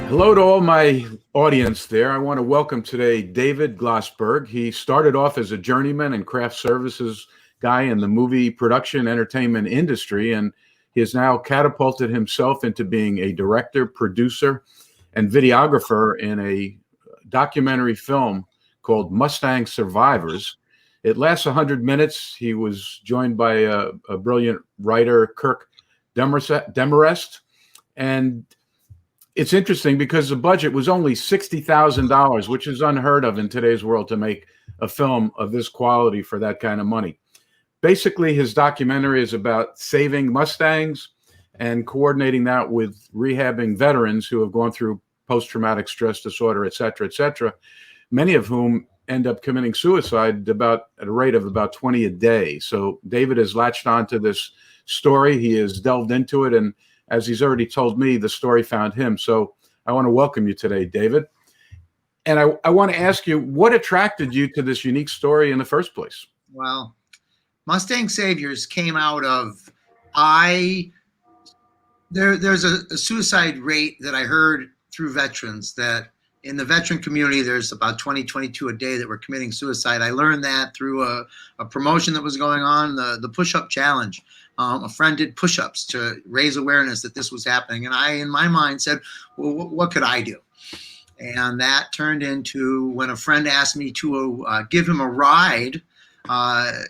Hello to all my audience there. I want to welcome today David Glossberg. He started off as a journeyman and craft services guy in the movie production entertainment industry, and he has now catapulted himself into being a director, producer, and videographer in a documentary film called Mustang Survivors. It lasts 100 minutes. He was joined by a brilliant writer, Kirk Demarest, and it's interesting because the budget was only $60,000, which is unheard of in today's world to make a film of this quality for that kind of money. Basically, his documentary is about saving Mustangs and coordinating that with rehabbing veterans who have gone through post-traumatic stress disorder, et cetera, many of whom end up committing suicide at a rate of about 20 a day. So David has latched onto this story. He has delved into it, and as he's already told me, the story found him. So I want to welcome you today, David. And I want to ask you, what attracted you to this unique story in the first place? Well, Mustang Saviors came out of, there's a suicide rate that I heard through veterans, that in the veteran community, there's about 22 a day that were committing suicide. I learned that through a promotion that was going on, the push-up challenge. A friend did push-ups to raise awareness that this was happening. And I, in my mind, said, well, what could I do? And that turned into when a friend asked me to give him a ride.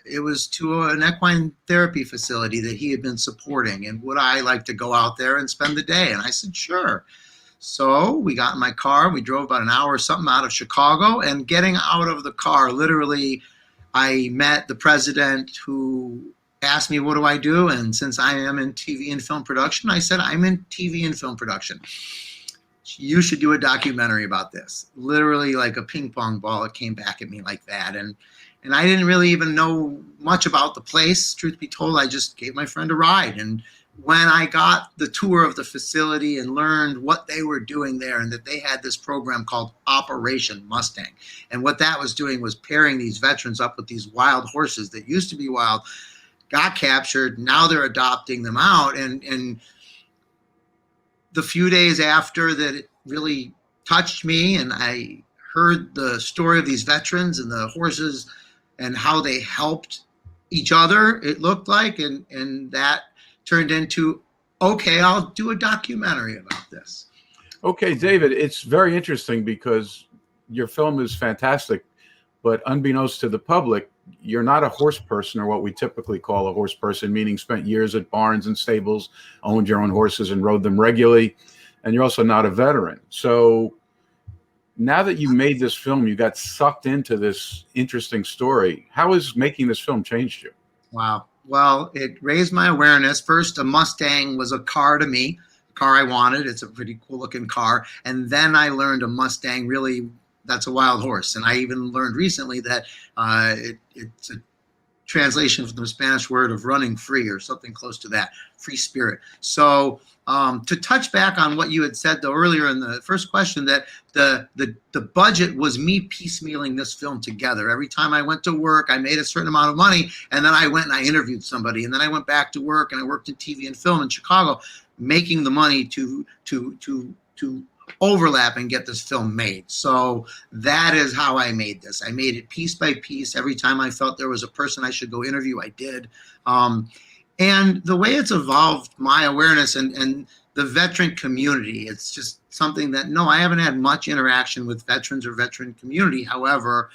It was to an equine therapy facility that he had been supporting. And would I like to go out there and spend the day? And I said, sure. So we got in my car. We drove about an hour or something out of Chicago. And getting out of the car, literally, I met the president, who asked me, what do I do? And since I am in TV and film production, I said, I'm in TV and film production. You should do a documentary about this. Literally like a ping pong ball, it came back at me like that. And I didn't really even know much about the place. Truth be told, I just gave my friend a ride. And when I got the tour of the facility and learned what they were doing there, and that they had this program called Operation Mustang. And what that was doing was pairing these veterans up with these wild horses that used to be wild, got captured. Now they're adopting them out. And the few days after that, it really touched me, and I heard the story of these veterans and the horses and how they helped each other, it looked like, and that turned into, okay, I'll do a documentary about this. Okay, David, it's very interesting because your film is fantastic, but unbeknownst to the public, you're not a horse person, or what we typically call a horse person, meaning spent years at barns and stables, owned your own horses and rode them regularly. And you're also not a veteran. So now that you made this film, you got sucked into this interesting story. How has making this film changed you? Wow. Well, it raised my awareness. First, a Mustang was a car to me, a car I wanted. It's a pretty cool looking car. And then I learned a Mustang really, that's a wild horse. And I even learned recently that it's a translation from the Spanish word of running free, or something close to that, free spirit. So to touch back on what you had said though earlier in the first question, that the budget was me piecemealing this film together. Every time I went to work, I made a certain amount of money, and then I went and I interviewed somebody, and then I went back to work and I worked in TV and film in Chicago, making the money to overlap and get this film made. So that is how I made this. I made it piece by piece. Every time I felt there was a person I should go interview, I did. And the way it's evolved my awareness and the veteran community, it's just something that, no, I haven't had much interaction with veterans or veteran community. However,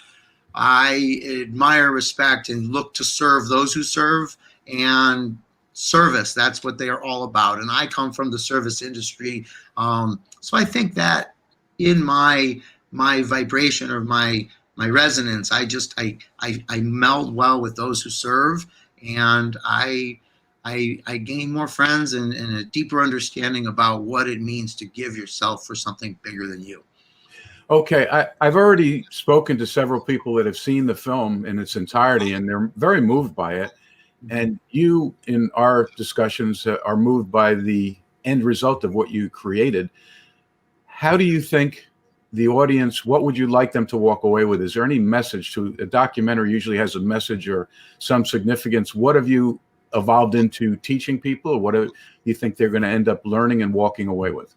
I admire, respect, and look to serve those who serve, and service, that's what they are all about. And I come from the service industry. So I think that in my vibration, or my resonance, I meld well with those who serve, and I gain more friends and a deeper understanding about what it means to give yourself for something bigger than you. Okay, I've already spoken to several people that have seen the film in its entirety, and they're very moved by it. And you, in our discussions, are moved by the end result of what you created. How do you think the audience, what would you like them to walk away with? Is there any message to a documentary? Usually has a message or some significance. What have you evolved into teaching people? Or what do you think they're going to end up learning and walking away with?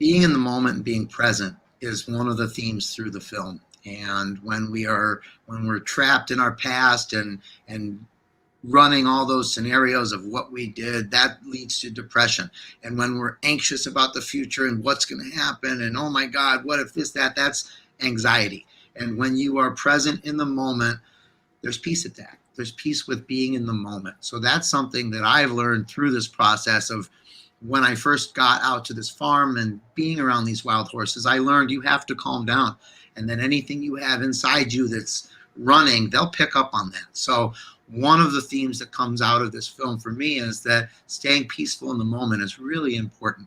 being in the moment and being present is one of the themes through the film. And when we're trapped in our past and running all those scenarios of what we did, that leads to depression. And when we're anxious about the future and what's going to happen and, oh my God, what if this, that's anxiety. And when you are present in the moment, there's peace at that. There's peace with being in the moment. So that's something that I've learned through this process of when I first got out to this farm and being around these wild horses. I learned you have to calm down. And then anything you have inside you that's running, they'll pick up on that. So one of the themes that comes out of this film for me is that staying peaceful in the moment is really important.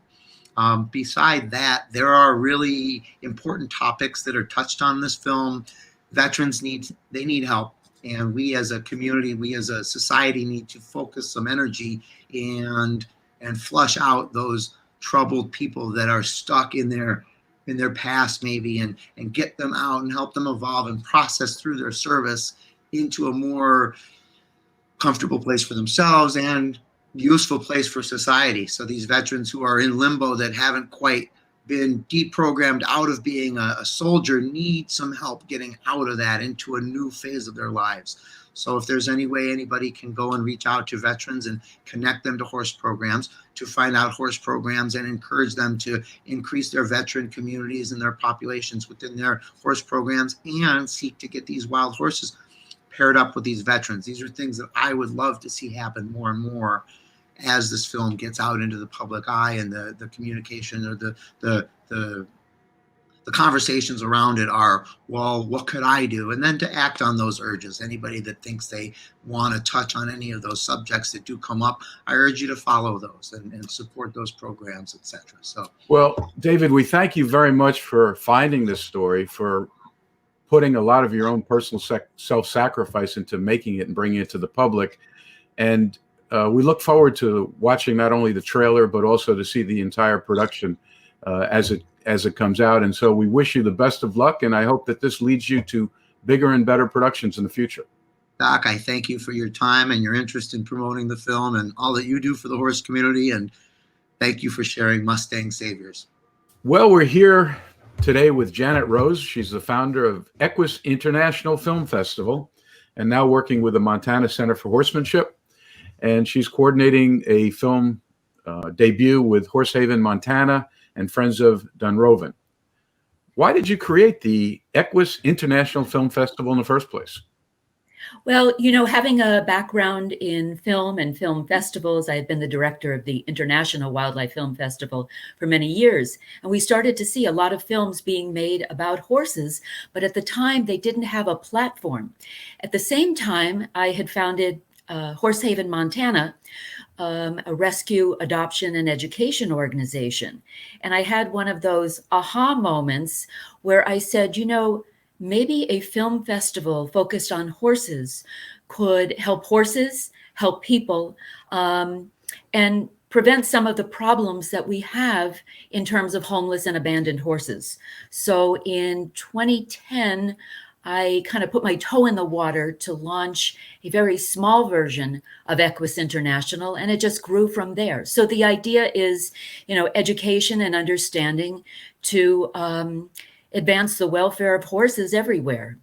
Beside that, there are really important topics that are touched on in this film. Veterans need help. And we as a community, we as a society need to focus some energy and flush out those troubled people that are stuck in their past maybe, and get them out and help them evolve and process through their service into a more comfortable place for themselves and useful place for society. So these veterans who are in limbo that haven't quite been deprogrammed out of being a soldier need some help getting out of that into a new phase of their lives. So if there's any way anybody can go and reach out to veterans and connect them to horse programs, to find out horse programs and encourage them to increase their veteran communities and their populations within their horse programs, and seek to get these wild horses paired up with these veterans. These are things that I would love to see happen more and more as this film gets out into the public eye, and the communication or the conversations around it are, well, what could I do? And then to act on those urges. Anybody that thinks they want to touch on any of those subjects that do come up, I urge you to follow those and support those programs, etc. So, well, David, we thank you very much for finding this story, for putting a lot of your own personal self-sacrifice into making it and bringing it to the public. And we look forward to watching not only the trailer, but also to see the entire production as it comes out. And so we wish you the best of luck, and I hope that this leads you to bigger and better productions in the future. Doc, I thank you for your time and your interest in promoting the film and all that you do for the horse community, and thank you for sharing Mustang Saviors. Well, we're here today with Janet Rose. She's the founder of Equus International Film Festival and now working with the Montana Center for Horsemanship. And she's coordinating a film debut with Horsehaven, Montana, and Friends of Dunroven. Why did you create the Equus International Film Festival in the first place? Well, you know, having a background in film and film festivals, I had been the director of the International Wildlife Film Festival for many years. And we started to see a lot of films being made about horses, but at the time they didn't have a platform. At the same time, I had founded Horsehaven, Montana, a rescue, adoption, and education organization. And I had one of those aha moments where I said, you know, maybe a film festival focused on horses could help horses, help people, and prevent some of the problems that we have in terms of homeless and abandoned horses. So in 2010, I kind of put my toe in the water to launch a very small version of Equus International, and it just grew from there. So the idea is, you know, education and understanding to advance the welfare of horses everywhere.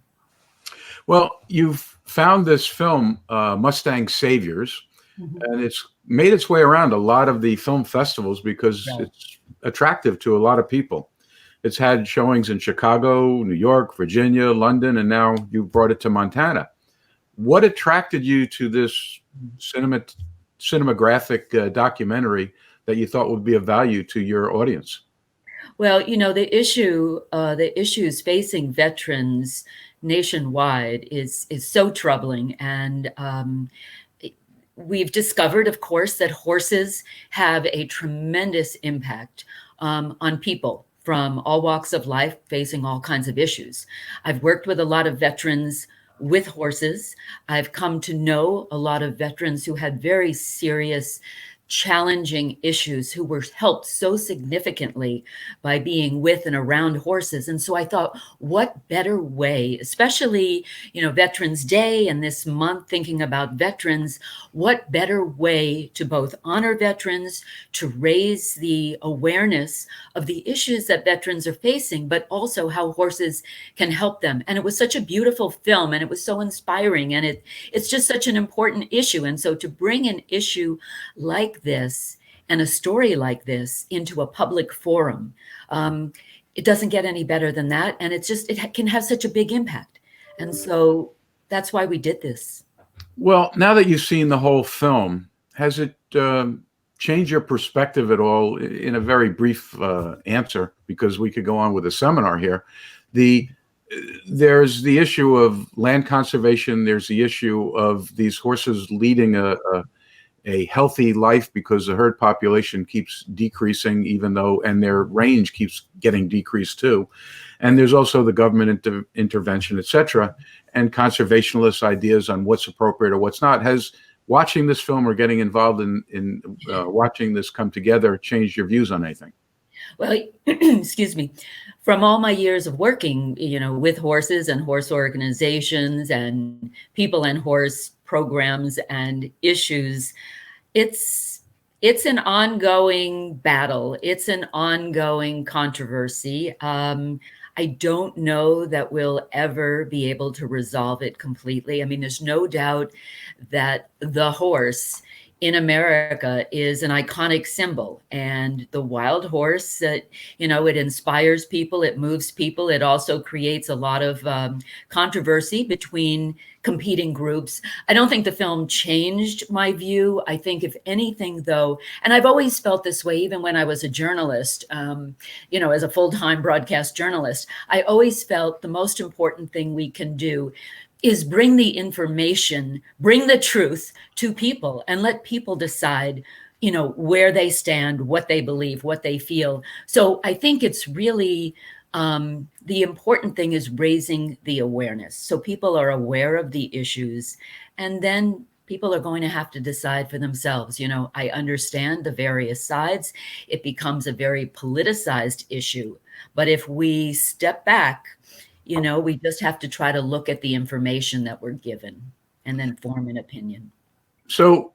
Well, you've found this film, Mustang Saviors, and it's made its way around a lot of the film festivals because it's attractive to a lot of people. It's had showings in Chicago, New York, Virginia, London, and now you brought it to Montana. What attracted you to this cinematographic documentary that you thought would be of value to your audience? Well, you know, the issues facing veterans nationwide is so troubling, and we've discovered, of course, that horses have a tremendous impact on people from all walks of life facing all kinds of issues. I've worked with a lot of veterans with horses. I've come to know a lot of veterans who had very serious challenging issues, who were helped so significantly by being with and around horses. And so I thought, what better way, especially, Veterans Day and this month thinking about veterans, what better way to both honor veterans, to raise the awareness of the issues that veterans are facing, but also how horses can help them. And it was such a beautiful film, and it was so inspiring, and it's just such an important issue. And so to bring an issue like this and a story like this into a public forum, it doesn't get any better than that. And it can have such a big impact. And so that's why we did this. Well, now that you've seen the whole film, has it changed your perspective at all? In a very brief answer, because we could go on with a seminar here. There's the issue of land conservation. There's the issue of these horses leading a healthy life because the herd population keeps decreasing, and their range keeps getting decreased too. And there's also the government intervention, et cetera, and conservationist ideas on what's appropriate or what's not. Has watching this film or getting involved in watching this come together changed your views on anything? Well, excuse me, from all my years of working, with horses and horse organizations and people and horse programs and issues, it's an ongoing battle. It's an ongoing controversy. I don't know that we'll ever be able to resolve it completely. I mean, there's no doubt that the horse in America is an iconic symbol, and the wild horse, it inspires people, it moves people. It also creates a lot of controversy between competing groups. I don't think the film changed my view. I think if anything though, and I've always felt this way, even when I was a journalist, as a full-time broadcast journalist, I always felt the most important thing we can do is bring the information, bring the truth to people, and let people decide, where they stand, what they believe, what they feel. So I think it's really, the important thing is raising the awareness. So people are aware of the issues, and then people are going to have to decide for themselves. I understand the various sides. It becomes a very politicized issue. But if we step back, we just have to try to look at the information that we're given and then form an opinion. So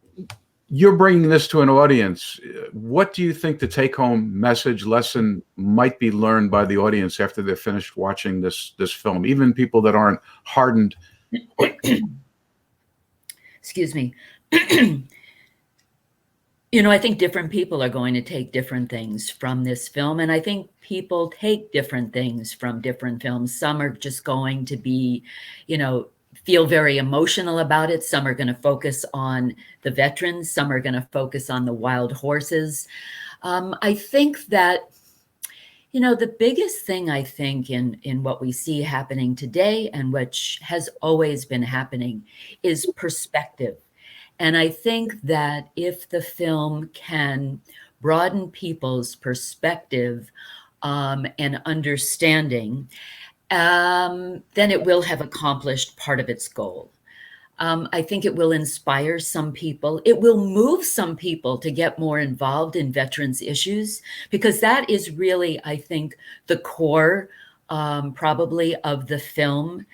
you're bringing this to an audience. What do you think the take-home lesson might be learned by the audience after they're finished watching this film, even people that aren't hardened? Excuse me. I think different people are going to take different things from this film. And I think people take different things from different films. Some are just going to be, feel very emotional about it. Some are going to focus on the veterans. Some are going to focus on the wild horses. I think that, the biggest thing I think in what we see happening today, and which has always been happening, is perspective. And I think that if the film can broaden people's perspective and understanding, then it will have accomplished part of its goal. I think it will inspire some people. It will move some people to get more involved in veterans issues, because that is really, I think, the core probably of the film,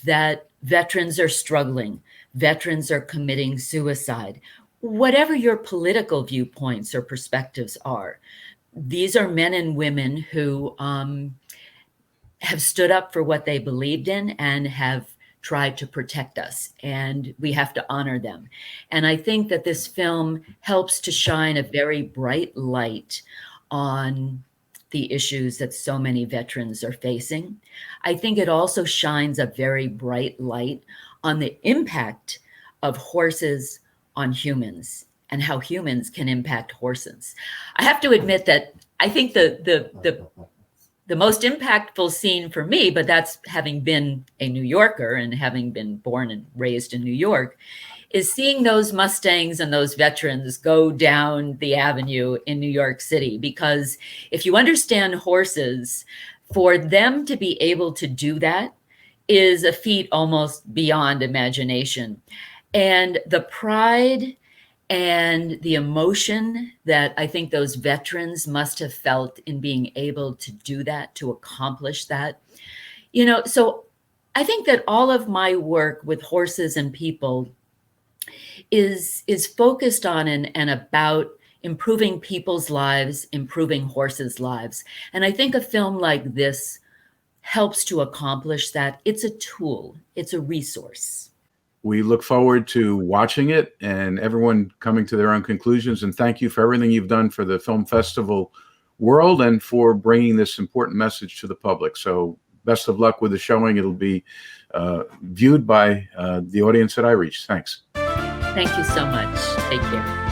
that veterans are struggling. Veterans are committing suicide. Whatever your political viewpoints or perspectives are, these are men and women who have stood up for what they believed in and have tried to protect us, and we have to honor them. And I think that this film helps to shine a very bright light on the issues that so many veterans are facing. I think it also shines a very bright light on the impact of horses on humans and how humans can impact horses. I have to admit that I think the most impactful scene for me, but that's having been a New Yorker and having been born and raised in New York, is seeing those Mustangs and those veterans go down the avenue in New York City. Because if you understand horses, for them to be able to do that is a feat almost beyond imagination. And the pride and the emotion that I think those veterans must have felt in being able to do that, to accomplish that. So I think that all of my work with horses and people is focused on and about improving people's lives, improving horses' lives. And I think a film like this helps to accomplish that. It's a tool, it's a resource. We look forward to watching it and everyone coming to their own conclusions. And thank you for everything you've done for the film festival world and for bringing this important message to the public. So best of luck with the showing. It'll be viewed by the audience that I reach. Thanks. Thank you so much. Take care.